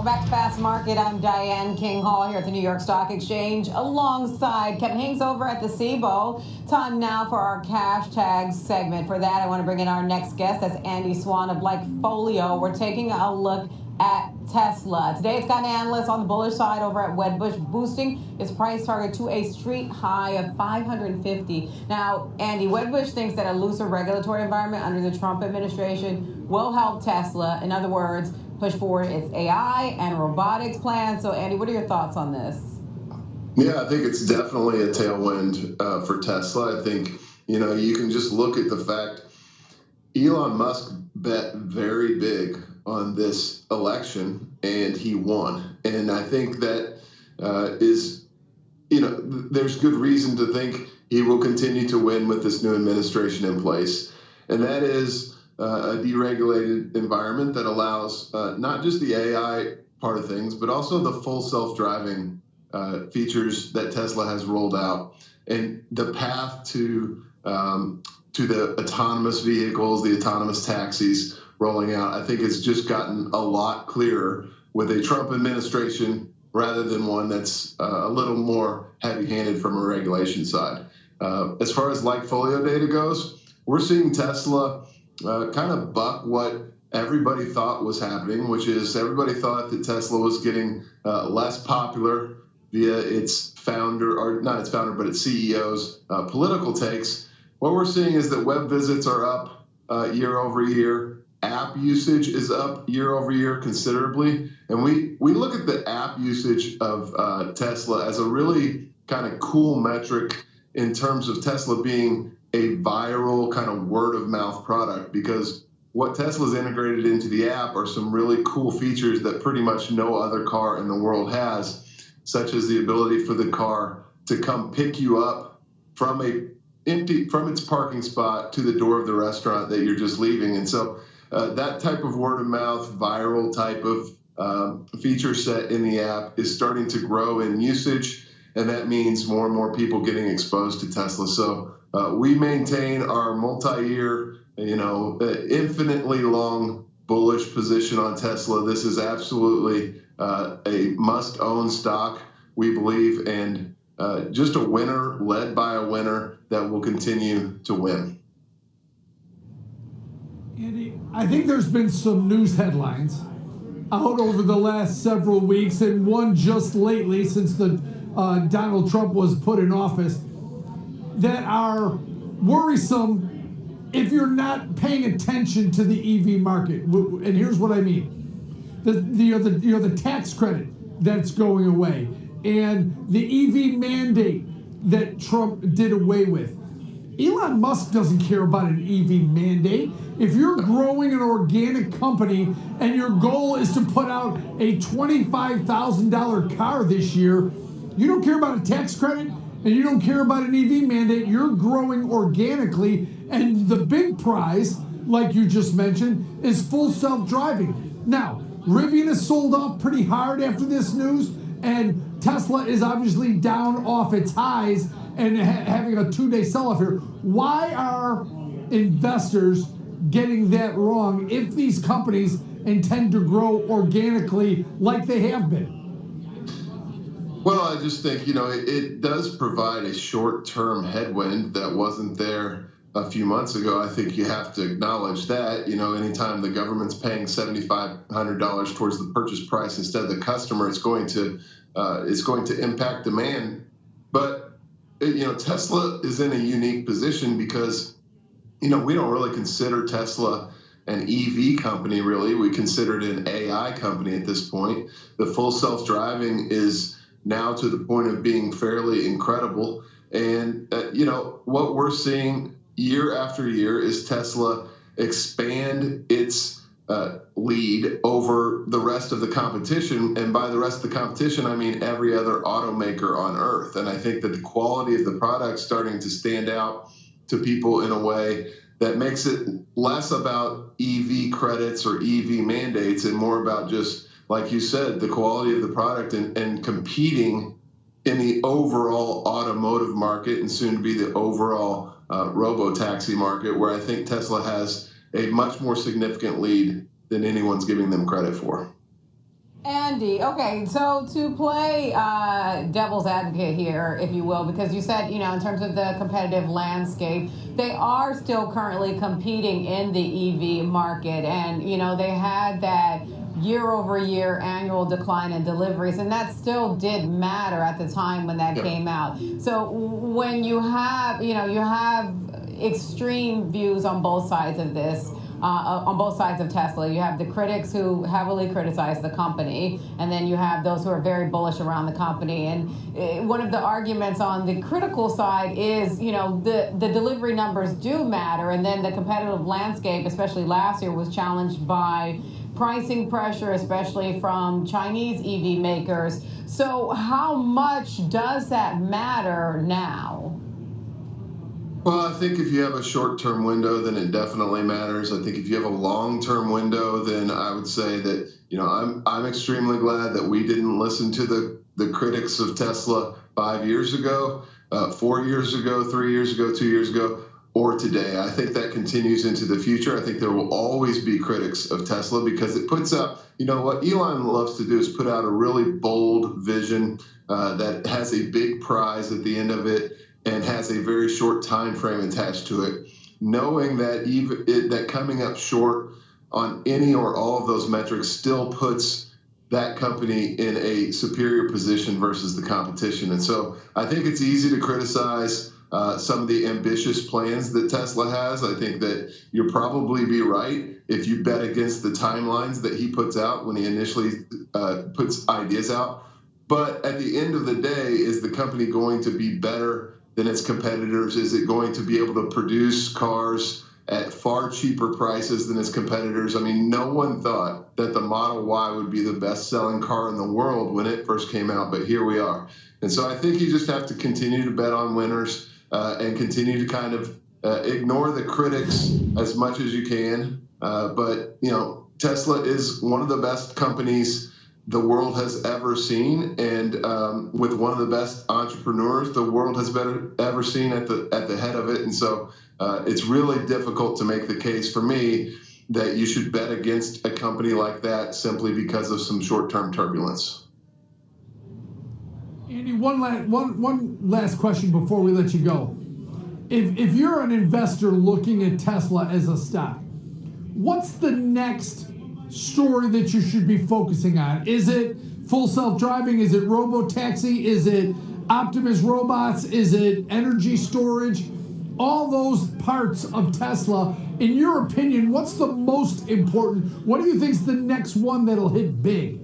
Welcome back to Fast Market. I'm Diane King Hall here at the New York Stock Exchange alongside Kevin Haynes over at the SIBO. Time now for our cash tags segment. For that, I want to bring in our next guest. That's Andy Swan of LikeFolio. We're taking a look at Tesla. Today it's got an analyst on the bullish side over at Wedbush boosting its price target to a street high of 550. Now, Andy, Wedbush thinks that a looser regulatory environment under the Trump administration will help Tesla. In other words, push forward its AI and robotics plan. So, Andy, what are your thoughts on this? Yeah, I think it's definitely a tailwind for Tesla. I think, you can just look at the fact Elon Musk bet very big on this election and he won. And I think that there's good reason to think he will continue to win with this new administration in place. And that is a deregulated environment that allows not just the AI part of things, but also the full self-driving features that Tesla has rolled out, and the path to the autonomous vehicles, the autonomous taxis rolling out. I think it's just gotten a lot clearer with a Trump administration rather than one that's a little more heavy-handed from a regulation side. As far as LikeFolio data goes, we're seeing Tesla kind of buck what everybody thought was happening, which is everybody thought that Tesla was getting less popular via its founder, or not its founder, but its CEO's political takes. What we're seeing is that web visits are up year over year. App usage is up year over year considerably. And we look at the app usage of Tesla as a really kind of cool metric in terms of Tesla being a viral kind of word of mouth product, because what Tesla's integrated into the app are some really cool features that pretty much no other car in the world has, such as the ability for the car to come pick you up from its parking spot to the door of the restaurant that you're just leaving. And so that type of word of mouth, viral type of feature set in the app is starting to grow in usage, and that means more and more people getting exposed to Tesla. So we maintain our multi-year, infinitely long bullish position on Tesla. This is absolutely a must-own stock, we believe, and just a winner led by a winner that will continue to win. Andy, I think there's been some news headlines out over the last several weeks, and one just lately since the Donald Trump was put in office, that are worrisome if you're not paying attention to the EV market. And here's what I mean: the tax credit that's going away, and the EV mandate that Trump did away with. Elon Musk doesn't care about an EV mandate. If you're growing an organic company and your goal is to put out a $25,000 car this year, you don't care about a tax credit and you don't care about an EV mandate. You're growing organically, and the big prize, like you just mentioned, is full self-driving. Now, Rivian is sold off pretty hard after this news, and Tesla is obviously down off its highs and having a 2-day sell-off here. Why are investors getting that wrong if these companies intend to grow organically like they have been? Well, I just think, it does provide a short-term headwind that wasn't there a few months ago. I think you have to acknowledge that, anytime the government's paying $7,500 towards the purchase price instead of the customer, it's going to impact demand. But Tesla is in a unique position because, we don't really consider Tesla an EV company, really. We consider it an AI company at this point. The full self-driving is now to the point of being fairly incredible. And, what we're seeing year after year is Tesla expand its lead over the rest of the competition. And by the rest of the competition, I mean every other automaker on earth. And I think that the quality of the product is starting to stand out to people in a way that makes it less about EV credits or EV mandates and more about just, like you said, the quality of the product and competing in the overall automotive market and soon to be the overall robo-taxi market, where I think Tesla has a much more significant lead than anyone's giving them credit for. Andy, okay, so to play devil's advocate here, if you will, because you said, in terms of the competitive landscape, they are still currently competing in the EV market. And, they had that year-over-year annual decline in deliveries, and that still did matter at the time when that came out. So when you have, you have extreme views on both sides of this. On both sides of Tesla, you have the critics who heavily criticize the company, and then you have those who are very bullish around the company. And one of the arguments on the critical side is, the delivery numbers do matter, and then the competitive landscape, especially last year, was challenged by pricing pressure, especially from Chinese EV makers. So how much does that matter now? Well, I think if you have a short-term window, then it definitely matters. I think if you have a long-term window, then I would say that, I'm extremely glad that we didn't listen to the critics of Tesla 5 years ago, 4 years ago, 3 years ago, 2 years ago, or today. I think that continues into the future. I think there will always be critics of Tesla because it puts out, what Elon loves to do is put out a really bold vision that has a big prize at the end of it, and has a very short time frame attached to it, knowing that that coming up short on any or all of those metrics still puts that company in a superior position versus the competition. And so I think it's easy to criticize some of the ambitious plans that Tesla has. I think that you'll probably be right if you bet against the timelines that he puts out when he initially puts ideas out. But at the end of the day, is the company going to be better than its competitors? Is it going to be able to produce cars at far cheaper prices than its competitors? I mean, no one thought that the Model Y would be the best-selling car in the world when it first came out, but here we are. And so I think you just have to continue to bet on winners and continue to kind of ignore the critics as much as you can. But, Tesla is one of the best companies the world has ever seen, and with one of the best entrepreneurs the world has ever seen at the head of it. And so it's really difficult to make the case for me that you should bet against a company like that simply because of some short-term turbulence. Andy, one last question before we let you go. If you're an investor looking at Tesla as a stock, what's the next story that you should be focusing on? Is it full self-driving? Is it robo-taxi? Is it Optimus robots? Is it energy storage? All those parts of Tesla, in your opinion, what's the most important? What do you think is the next one that'll hit big?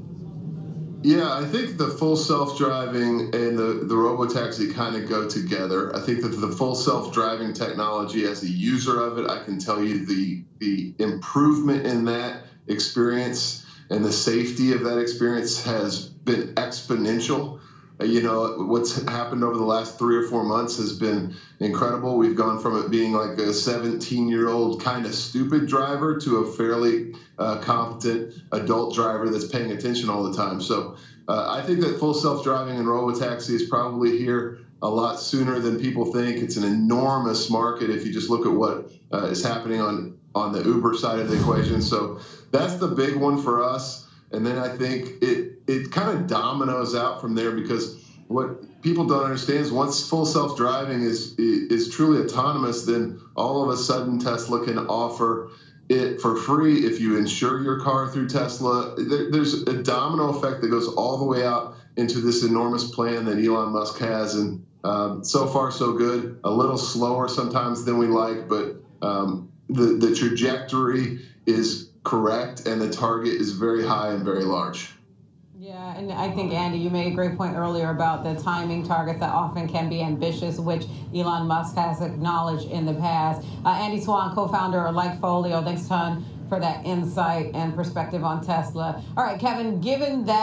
Yeah, I think the full self-driving and the robo-taxi kind of go together. I think that the full self-driving technology, as a user of it, I can tell you the improvement in that experience and the safety of that experience has been exponential. What's happened over the last 3 or 4 months has been incredible. We've gone from it being like a 17-year-old kind of stupid driver to a fairly competent adult driver that's paying attention all the time. So I think that full self-driving and robotaxi is probably here a lot sooner than people think. It's an enormous market if you just look at what is happening on the Uber side of the equation. So that's the big one for us. And then I think it kind of dominoes out from there, because what people don't understand is once full self-driving is truly autonomous, then all of a sudden Tesla can offer it for free if you insure your car through Tesla. There's a domino effect that goes all the way out into this enormous plan that Elon Musk has. And so far, so good. A little slower sometimes than we like, but the trajectory is correct, and the target is very high and very large. Yeah, and I think, Andy, you made a great point earlier about the timing targets that often can be ambitious, which Elon Musk has acknowledged in the past. Andy Swan, co-founder of LikeFolio, thanks a ton for that insight and perspective on Tesla. All right, Kevin, given that